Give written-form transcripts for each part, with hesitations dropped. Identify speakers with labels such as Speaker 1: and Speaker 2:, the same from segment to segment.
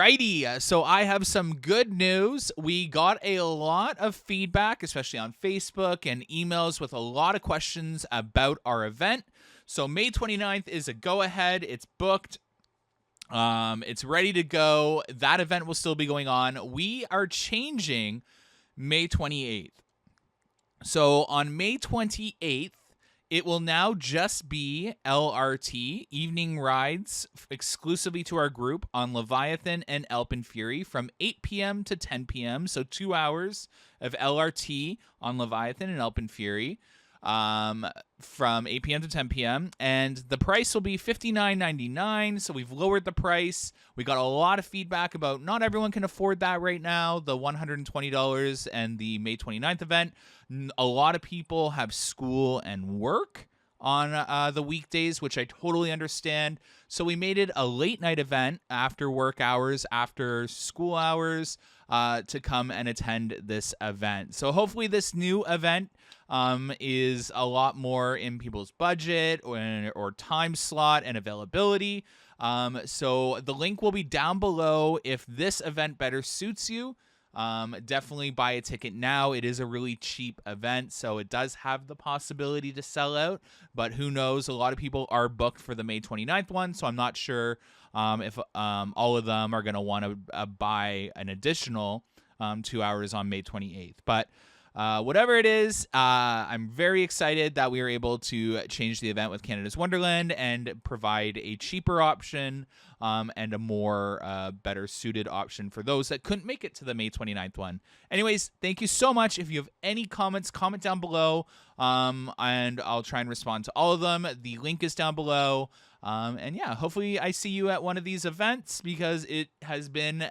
Speaker 1: Alrighty, so I have some good news. We got a lot of feedback, especially on Facebook and emails, with a lot of questions about our event. So May 29th is a go-ahead. It's booked. It's ready to go. That event will still be going on. We are changing May 28th. So on May 28th, it will now just be LRT, evening rides exclusively to our group on Leviathan and Alpenfury from 8 p.m. to 10 p.m. So 2 hours of LRT on Leviathan and Alpenfury from 8 p.m. to 10 p.m. And the price will be $59.99. So we've lowered the price. We got a lot of feedback about not everyone can afford that right now, the $120 and the May 29th event. A lot of people have school and work on the weekdays, which I totally understand. So we made it a late night event after work hours, after school hours, to come and attend this event. So hopefully this new event is a lot more in people's budget or time slot and availability. So the link will be down below. If this event better suits you, definitely buy a ticket now. It is a really cheap event, so it does have the possibility to sell out, but who knows? A lot of people are booked for the May 29th one, so I'm not sure if all of them are going to want to buy an additional 2 hours on May 28th. But whatever it is, I'm very excited that we were able to change the event with Canada's Wonderland and provide a cheaper option and a more better suited option for those that couldn't make it to the May 29th one. Anyways, thank you so much. If you have any comments, comment down below, and I'll try and respond to all of them. The link is down below. And yeah, hopefully I see you at one of these events, because it has been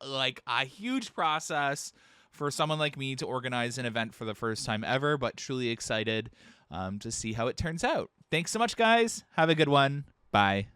Speaker 1: like a huge process for someone like me to organize an event for the first time ever, but truly excited to see how it turns out. Thanks so much, guys. Have a good one. Bye.